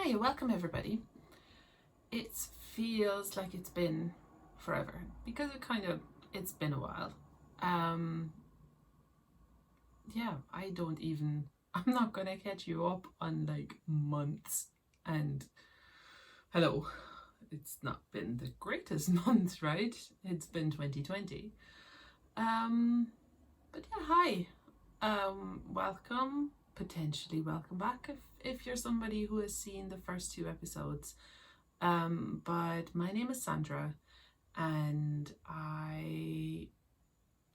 Hi, welcome everybody. It feels like it's been forever because it's been a while. Yeah, I'm not gonna catch you up on like months, and hello, it's not been the greatest month, right? It's been 2020. But yeah, hi. Welcome, potentially welcome back if you're somebody who has seen the first two episodes. But my name is Sandra, and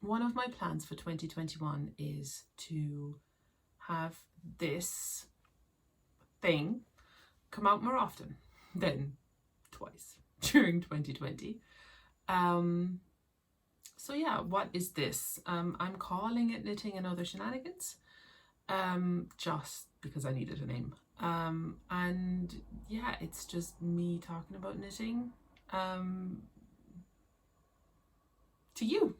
one of my plans for 2021 is to have this thing come out more often than twice during 2020. So yeah, what is this? I'm calling it Knitting and Other Shenanigans, just because I needed a name. And yeah, it's just me talking about knitting to you.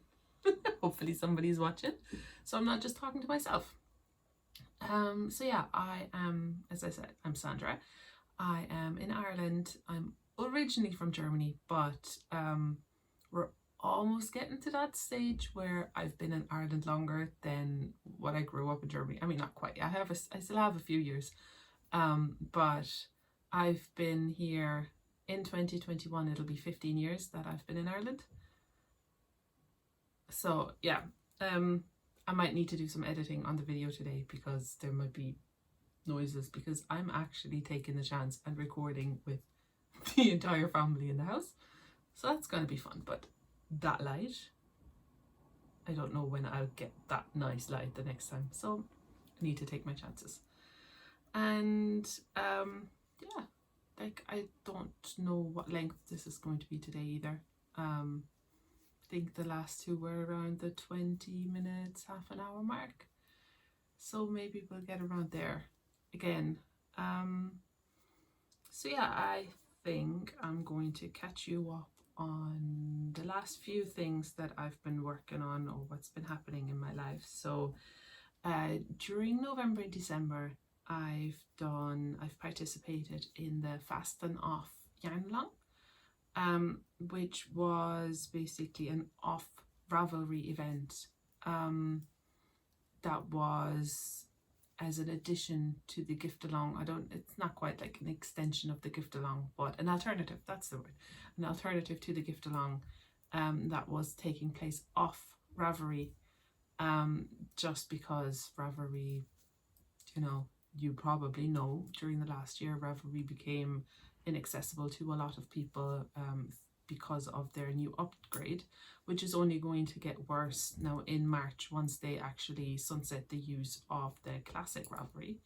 Hopefully somebody's watching, so I'm not just talking to myself. So yeah, I am, as I said, I'm Sandra. I am in Ireland. I'm originally from Germany, but we're almost getting to that stage where I've been in Ireland longer than what I grew up in Germany. I mean, not quite. I still have a few years, but I've been here in 2021. It'll be 15 years that I've been in Ireland. So yeah, I might need to do some editing on the video today because there might be noises, because I'm actually taking the chance and recording with the entire family in the house. So that's going to be fun. But that light, I don't know when I'll get that nice light the next time. So I need to take my chances. And yeah, like I don't know what length this is going to be today either. I think the last two were around the 20 minutes, half an hour mark. So maybe we'll get around there again. So yeah, I think I'm going to catch you up on the last few things that I've been working on or what's been happening in my life. So during November and December, I've participated in the Fast and Off Yarn Along, which was basically an off Ravelry event that was as an addition to the gift along. It's not quite like an extension of the gift along, but an alternative, that's the word, an alternative to the gift along, that was taking place off Ravelry, just because Ravelry, you probably know, during the last year Ravelry became inaccessible to a lot of people because of their new upgrade, which is only going to get worse now in March once they actually sunset the use of the classic Ravelry.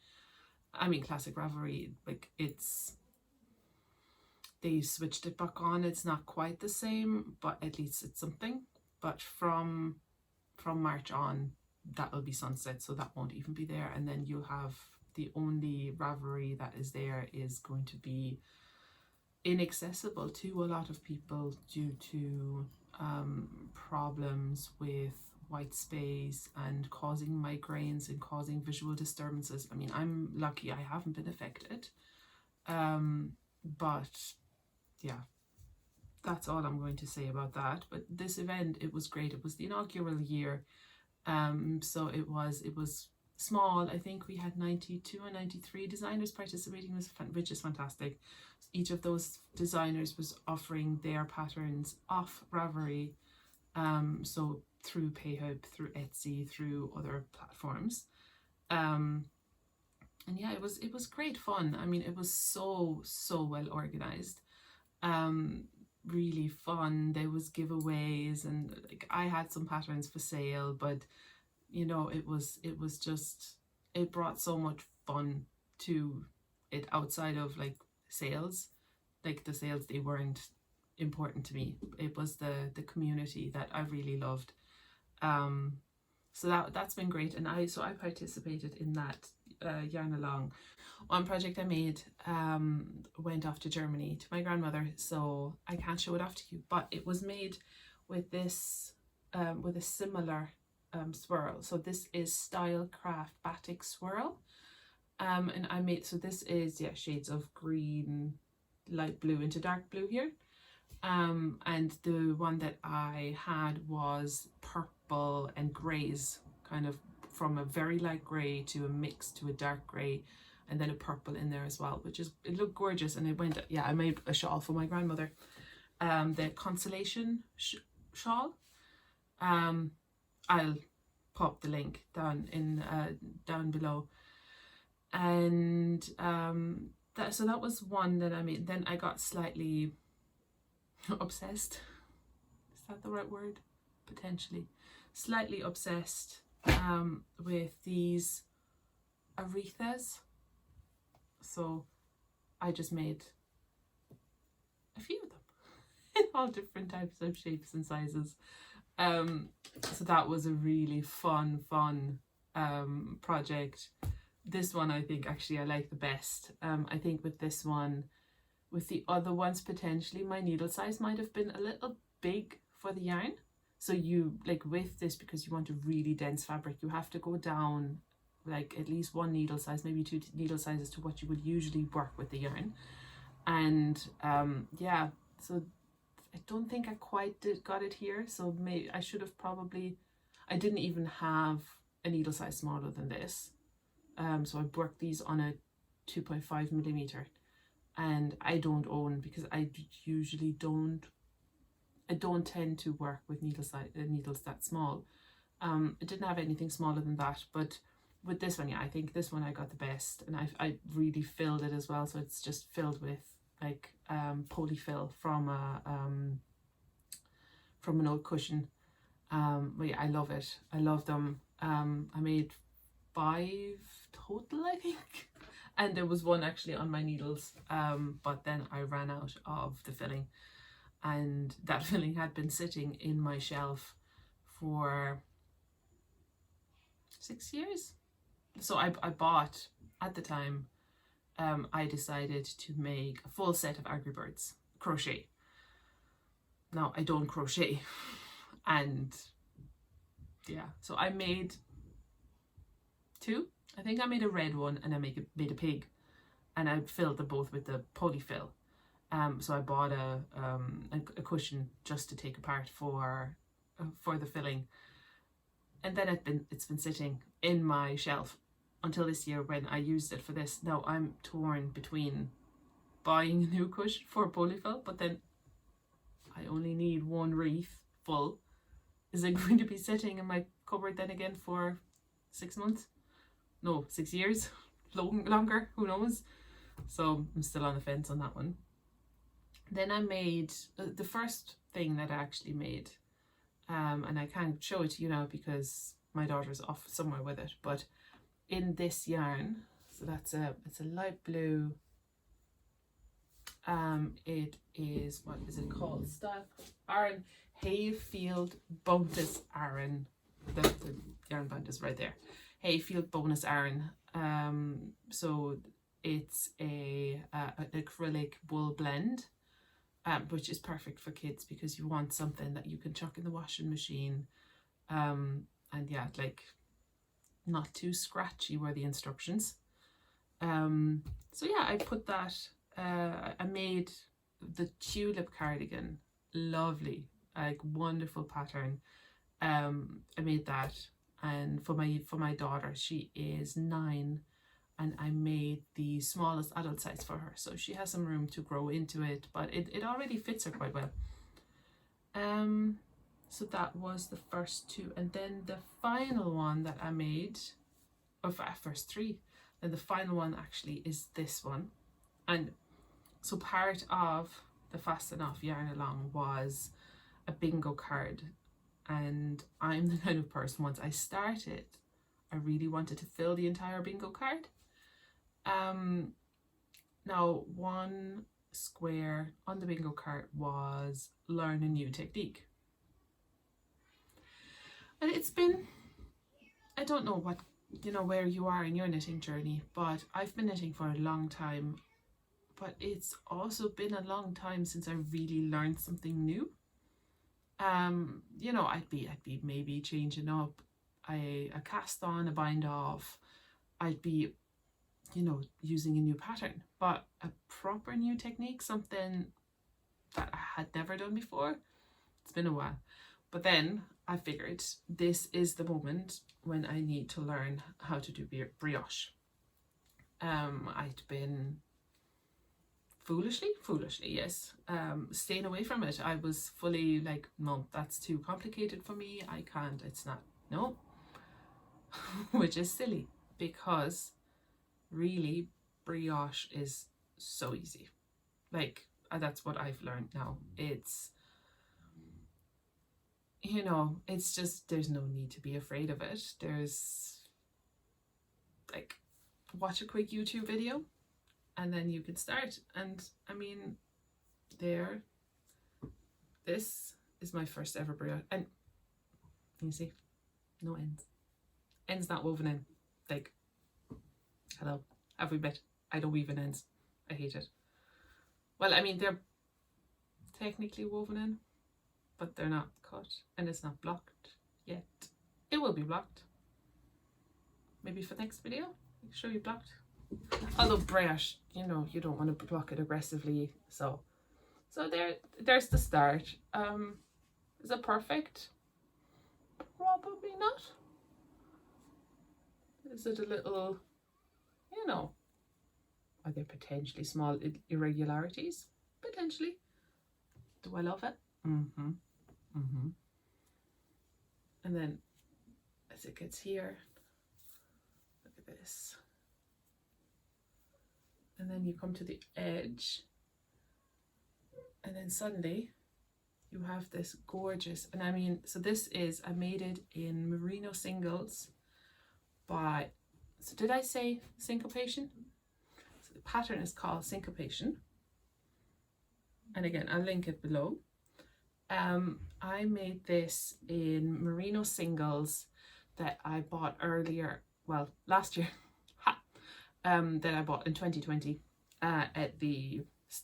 Classic Ravelry, like they switched it back on. It's not quite the same, but at least it's something. But from March on, that will be sunset, so that won't even be there. And then you'll have the only Ravelry that is there is going to be inaccessible to a lot of people due to problems with white space and causing migraines and causing visual disturbances. I mean, I'm lucky I haven't been affected, but yeah, that's all I'm going to say about that. But this event, it was great. It was the inaugural year, so it was small. I think we had 92 or 93 designers participating, which is fantastic. Each of those designers was offering their patterns off Ravelry, so through PayHub, through Etsy, through other platforms, and yeah, it was great fun. I mean, it was so well organized, really fun. There was giveaways, and like I had some patterns for sale, but it brought so much fun to it outside of like sales. Like the sales, they weren't important to me. It was the community that I really loved. So that's been great. And I participated in that yarn along. One project I made went off to Germany to my grandmother, so I can't show it off to you, but it was made with this with a similar swirl. So this is Stylecraft Batik Swirl, And I made, so this is, yeah, shades of green, light blue into dark blue here. And the one that I had was purple and greys, kind of from a very light grey to a mix to a dark grey, and then a purple in there as well, which is, it looked gorgeous. And it went, yeah, I made a shawl for my grandmother, the consolation shawl. I'll pop the link down in down below. And so that was one that I made. Then I got slightly obsessed. Is that the right word? Potentially. Slightly obsessed with these aretha's. So I just made a few of them in all different types of shapes and sizes. So that was a really fun project. This one I think actually I like the best. I think with this one, with the other ones potentially my needle size might have been a little big for the yarn. So you, like with this, because you want a really dense fabric, you have to go down like at least one needle size, maybe two needle sizes to what you would usually work with the yarn. And yeah, so I don't think I quite got it here. So maybe I should have probably, I didn't even have a needle size smaller than this. So I worked these on a 2.5 millimeter, and I don't own, because I usually don't tend to work with needles that small. I didn't have anything smaller than that, but with this one, yeah, I think this one I got the best, and I really filled it as well. So it's just filled with like polyfill from an old cushion. But yeah, I love it. I love them. I made 5 total, I think, and there was one actually on my needles, but then I ran out of the filling, and that filling had been sitting in my shelf for 6 years. So I bought, at the time, I decided to make a full set of Angry Birds crochet. Now I don't crochet, and yeah, so I made 2. I think I made a red one, and I made a pig, and I filled them both with the polyfill. So I bought a cushion just to take apart for the filling, and then it's been sitting in my shelf until this year when I used it for this. Now I'm torn between buying a new cushion for polyfill, but then I only need 1 wreath full. Is it going to be sitting in my cupboard then again for 6 months? No, 6 years? Longer? Who knows? So I'm still on the fence on that one. Then I made the first thing that I actually made, and I can't show it to you now because my daughter's off somewhere with it, but in this yarn, so it's a light blue, it is, what is it called? Style Aran Hayfield Bonus Aran. The yarn band is right there. Hayfield Bonus Aran. So it's an acrylic wool blend, which is perfect for kids because you want something that you can chuck in the washing machine, and yeah, like not too scratchy were the instructions. So yeah, I put that, I made the tulip cardigan, lovely, like wonderful pattern. I made that, and for my daughter, she is 9, and I made the smallest adult size for her, so she has some room to grow into it, but it already fits her quite well. So that was the first 2, and then the final one that I made, or first 3, and the final one actually is this one. And so part of the Fast Enough Yarn Along was a bingo card, and I'm the kind of person, once I started, I really wanted to fill the entire bingo card. Now one square on the bingo card was learn a new technique, and it's been, I don't know what, where you are in your knitting journey, but I've been knitting for a long time, but it's also been a long time since I really learned something new. I'd be maybe changing up a cast on, a bind off. I'd be you know, using a new pattern, but a proper new technique, something that I had never done before. It's been a while. But then I figured this is the moment when I need to learn how to do brioche. I'd been foolishly, yes, staying away from it. I was fully like, no, that's too complicated for me. I can't, it's not, no. Which is silly, because really brioche is so easy. Like, that's what I've learned now. It's, you know, it's just, there's no need to be afraid of it. There's like, watch a quick YouTube video and then you can start. And I mean, this is my first ever brioche, and you see, no ends. Ends not woven in. Like, hello, have we met? I don't weave in ends. I hate it. Well, I mean, they're technically woven in, but they're not cut, and it's not blocked yet. It will be blocked. Maybe for the next video, I can show you blocked. Although brioche, you know, you don't want to block it aggressively. So there's the start. Is it perfect? Probably not. Is it a little, you know, are there potentially small irregularities? Potentially. Do I love it? Mm-hmm. Mm-hmm. And then as it gets here, look at this. And then you come to the edge, and then suddenly you have this gorgeous, and I mean, so this is, I made it in merino singles by, so did I say syncopation? So the pattern is called syncopation, and again, I'll link it below. I made this in merino singles that I bought earlier, well, last year, that I bought in 2020 at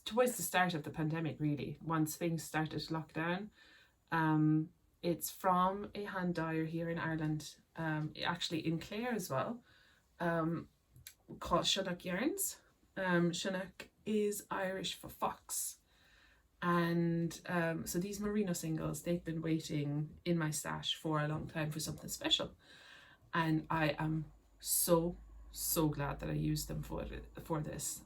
towards the start of the pandemic, really, once things started to lock down. It's from a hand dyer here in Ireland, actually in Clare as well, called Shenanigans Yarns. Shenanigans is Irish for fox. And so these merino singles, they've been waiting in my stash for a long time for something special. And I am so glad that I used them for this.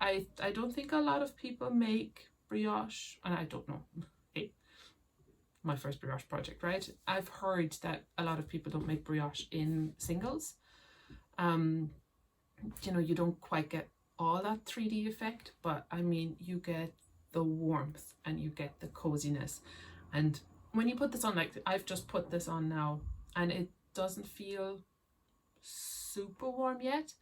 I don't think a lot of people make brioche, and I don't know. Hey, my first brioche project, right? I've heard that a lot of people don't make brioche in singles. You know, you don't quite get all that 3D effect, but I mean, you get the warmth and you get the coziness. And when you put this on, like I've just put this on now, and it doesn't feel super warm yet,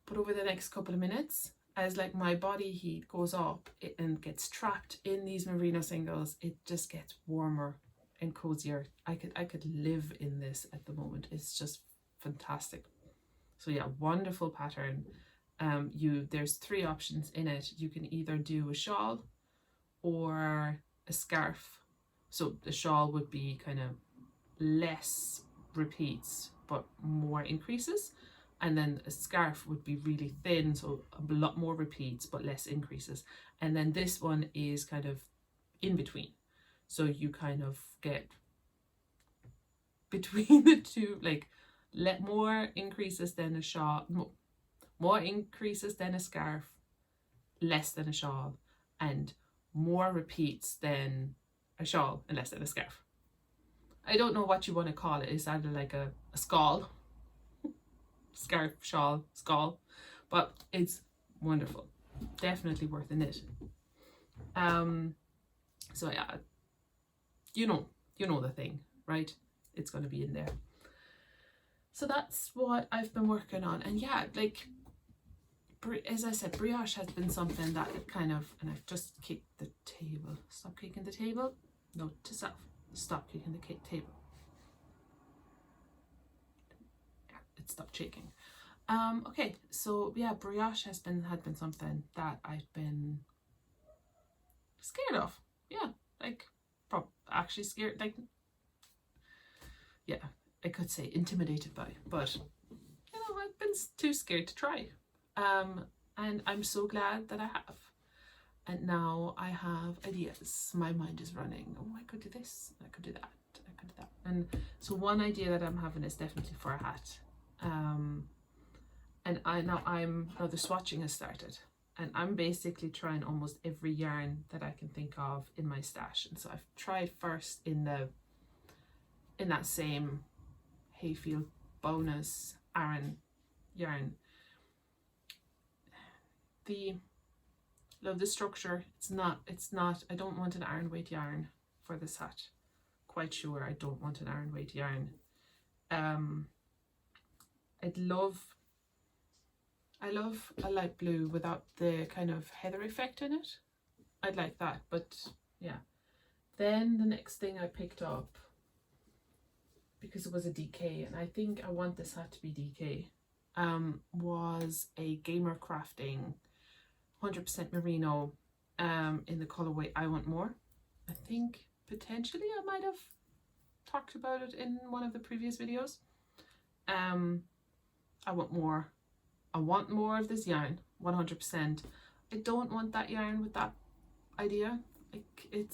but over the next couple of minutes, as like my body heat goes up and gets trapped in these merino singles, it just gets warmer and cozier. I could live in this at the moment. It's just fantastic. So yeah, wonderful pattern. There's 3 options in it. You can either do a shawl or a scarf. So the shawl would be kind of less repeats but more increases, and then a scarf would be really thin, so a lot more repeats but less increases. And then this one is kind of in between, so you kind of get between the two, like more increases than a shawl, more increases than a scarf, less than a shawl, and more repeats than a shawl and less than a scarf. I don't know what you want to call it. It's either like a skull, scarf, shawl, skull, but it's wonderful. Definitely worth a knit. So yeah, you know the thing, right? It's going to be in there. So that's what I've been working on. And yeah, like, as I said, brioche has been something that kind of, and I've just kicked the table. Stop kicking the table. Note to self. Stop kicking the table. Yeah, it stopped shaking. Okay, so yeah, brioche had been something that I've been scared of. Yeah, like actually scared, like, yeah, I could say intimidated by, but you know, I've been and too scared to try. And I'm so glad that I have. And now I have ideas. My mind is running. Oh, I could do this. I could do that. I could do that. And so one idea that I'm having is definitely for a hat. And now the swatching has started. And I'm basically trying almost every yarn that I can think of in my stash. And so I've tried first in that same Hayfield bonus Aran yarn. Love the structure. It's not, I don't want an Aran weight yarn for this hat. Quite sure I don't want an Aran weight yarn. I love a light blue without the kind of heather effect in it. I'd like that, but yeah. Then the next thing I picked up, because it was a DK, and I think I want this hat to be DK, was a Gamer Crafting 100% merino in the colorway I Want More. I think potentially I might have talked about it in one of the previous videos. I want more. I want more of this yarn, 100%. I don't want that yarn with that idea. Like,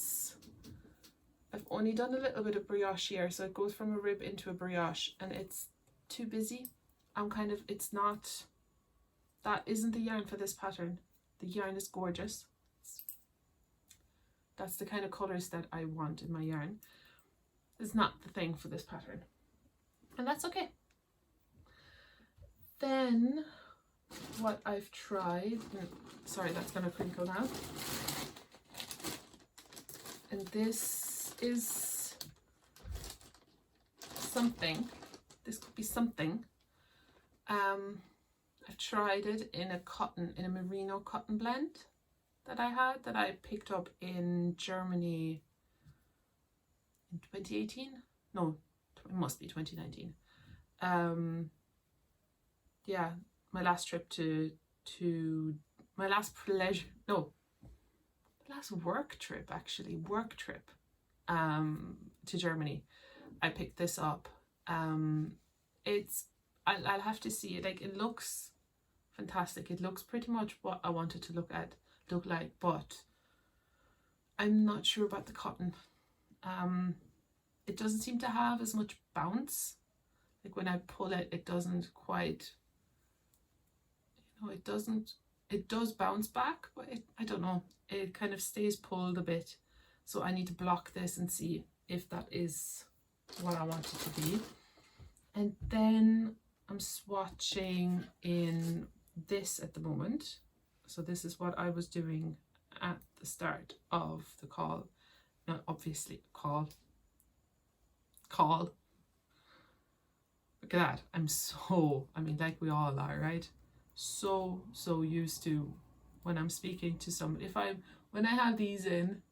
I've only done a little bit of brioche here, so it goes from a rib into a brioche, and it's too busy. That isn't the yarn for this pattern. The yarn is gorgeous. That's the kind of colours that I want in my yarn. It's not the thing for this pattern. And that's okay. Then what I've tried, sorry, that's gonna crinkle now. And this is something. This could be something. I've tried it in a merino cotton blend that I picked up in Germany in 2018. No, it must be 2019. Yeah, my last trip to my last pleasure, no, last work trip to Germany. I picked this up. I'll have to see it. Like, it looks fantastic. It looks pretty much what I wanted to look like, but I'm not sure about the cotton. It doesn't seem to have as much bounce. Like, when I pull it, it doesn't quite, it does bounce back, but I don't know, it kind of stays pulled a bit. So I need to block this and see if that is what I want it to be. And then I'm swatching in this at the moment. So this is what I was doing at the start of the call. Not obviously call. Look at that. Like we all are, right? So used to when I'm speaking to somebody. When I have these in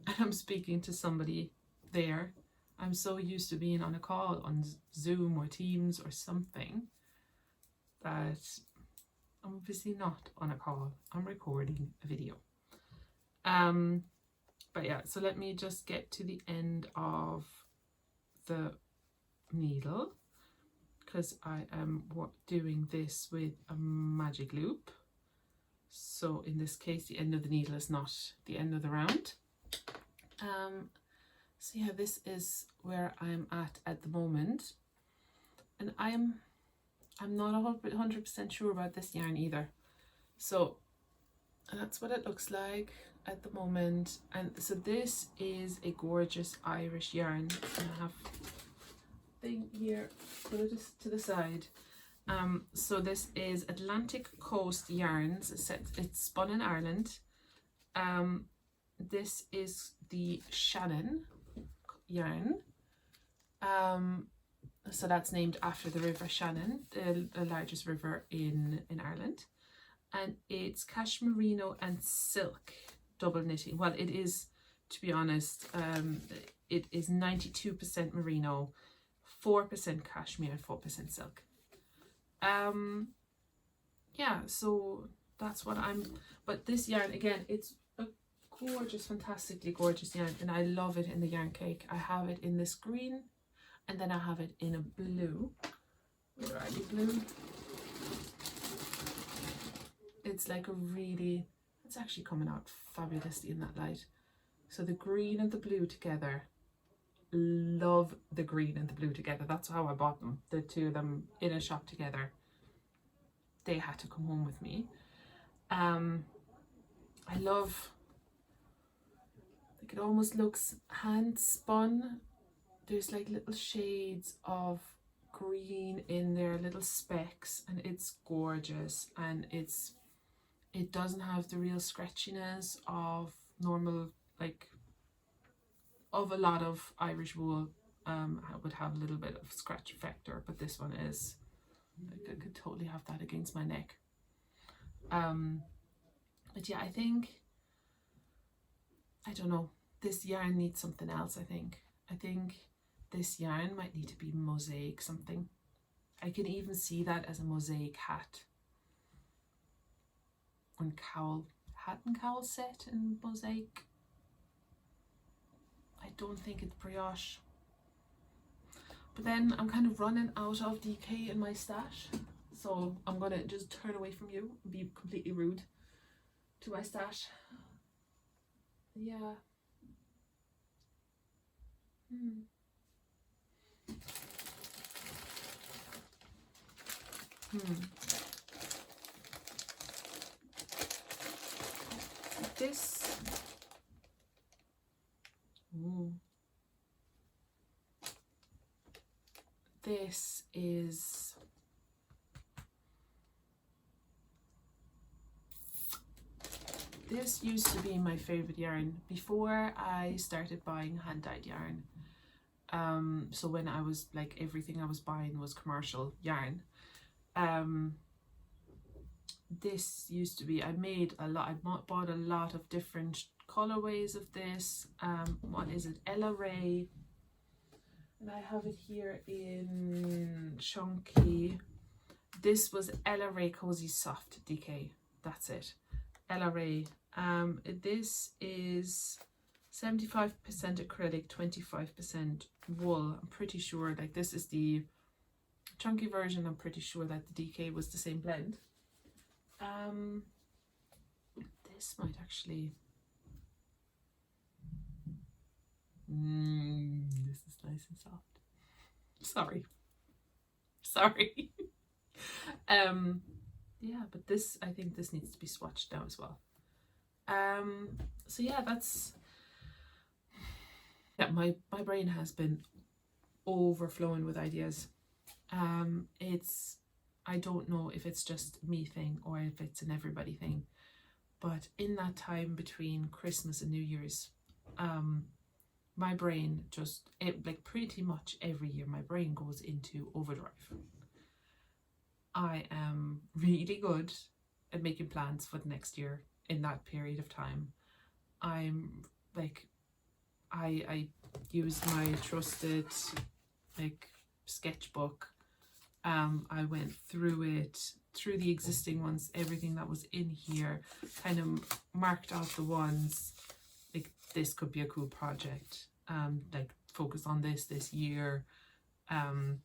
and I'm speaking to somebody there, I'm so used to being on a call on Zoom or Teams or something that I'm obviously not on a call. I'm recording a video. But yeah, so let me just get to the end of the needle, because I am doing this with a magic loop. So in this case, the end of the needle is not the end of the round. So yeah, this is where I'm at the moment, and I'm not 100% sure about this yarn either. So that's what it looks like at the moment. And so this is a gorgeous Irish yarn. I have a thing here, put it to the side. So this is Atlantic Coast Yarns. It's spun in Ireland. This is the Shannon yarn. So that's named after the River Shannon, the largest river in Ireland. And it's cashmerino and silk double knitting. Well, it is, to be honest, it is 92% merino, 4% cashmere and 4% silk. Yeah, so that's what but this yarn, again, it's a gorgeous, fantastically gorgeous yarn, and I love it in the yarn cake. I have it in this green, and then I have it in a blue. Where are you, blue? it's like a really, it's actually coming out fabulously in that light. So the green and the blue together, love the green and the blue together. That's how I bought them, the two of them in a shop together. They had to come home with me. I love, like, it almost looks hand spun. There's like little shades of green in there, little specks, and it's gorgeous. And it doesn't have the real scratchiness of normal, like, of a lot of Irish wool. I would have a little bit of scratch factor, but this one is, like, I could totally have that against my neck. But yeah, I think, I don't know, this yarn needs something else. I think this yarn might need to be mosaic something. I can even see that as a mosaic hat and cowl, hat and cowl set in mosaic. I don't think it's brioche. But then I'm kind of running out of DK in my stash, so I'm gonna just turn away from you and be completely rude to my stash. Yeah. This. Ooh. This is. This used to be my favorite yarn before I started buying hand-dyed yarn. So when I was, like, everything I was buying was commercial yarn. This used to be, I bought a lot of different colorways of this. What is it? Ella Ray. And I have it here in chunky. This was Ella Ray Cozy Soft DK. That's it. Ella Ray. This is 75% acrylic, 25% wool. I'm pretty sure, like, this is the chunky version. I'm pretty sure that the DK was the same blend. This might actually. This is nice and soft. Sorry. Yeah, but this, I think this needs to be swatched now as well. So yeah, that's, yeah, my brain has been overflowing with ideas. I don't know if it's just me thing or if it's an everybody thing, but in that time between Christmas and New Year's, my brain just, like, pretty much every year my brain goes into overdrive. I am really good at making plans for the next year in that period of time. I'm like, I use my trusted, like, sketchbook. I went through the existing ones, everything that was in here, kind of marked out the ones, like, this could be a cool project, like, focus on this year, and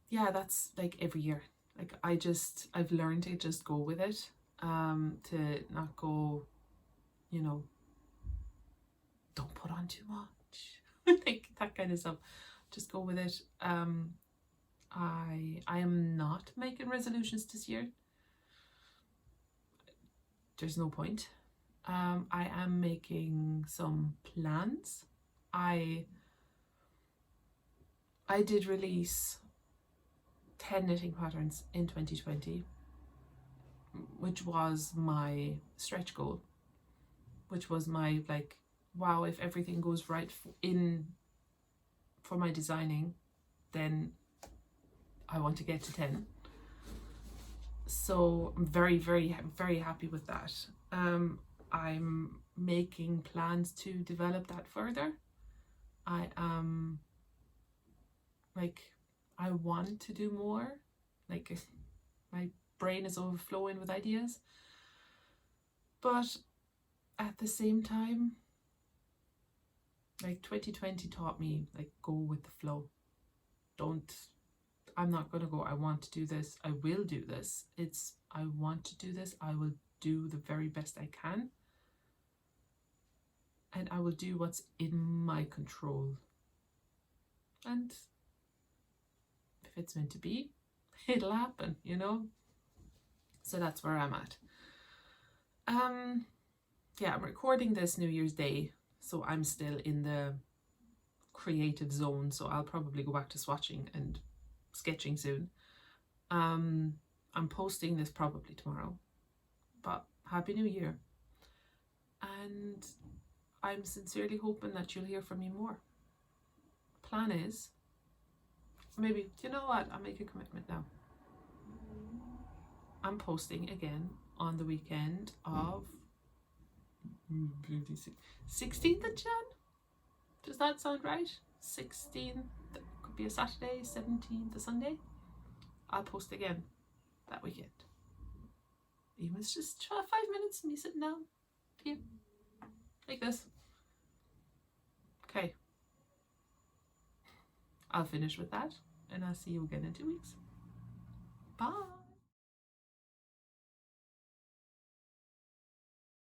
yeah, that's, like, every year. Like, I've learned to just go with it, to not go, you know, don't put on too much, like, that kind of stuff. Just go with it. I am not making resolutions this year. There's no point. I am making some plans. I did release 10 knitting patterns in 2020, which was my stretch goal, which was my, like, wow, if everything goes right for my designing, then I want to get to 10. So I'm very, very, very happy with that. I'm making plans to develop that further. I am, like, I want to do more. Like, my brain is overflowing with ideas, but at the same time, like, 2020 taught me, like, go with the flow. I'm not going to go, I want to do this, I will do this. It's, I want to do this, I will do the very best I can. And I will do what's in my control. And if it's meant to be, it'll happen, you know? So that's where I'm at. Yeah, I'm recording this New Year's Day, so I'm still in the creative zone, so I'll probably go back to swatching and sketching soon. I'm posting this probably tomorrow, but Happy New Year. And I'm sincerely hoping that you'll hear from me more. Plan is, maybe, you know what, I'll make a commitment now. I'm posting again on the weekend of 16th of Jan? Does that sound right? 16th, could be a Saturday, 17th a Sunday. I'll post again that weekend. Even if it's just 5 minutes of me sitting down here, like this. Okay. I'll finish with that, and I'll see you again in 2 weeks. Bye.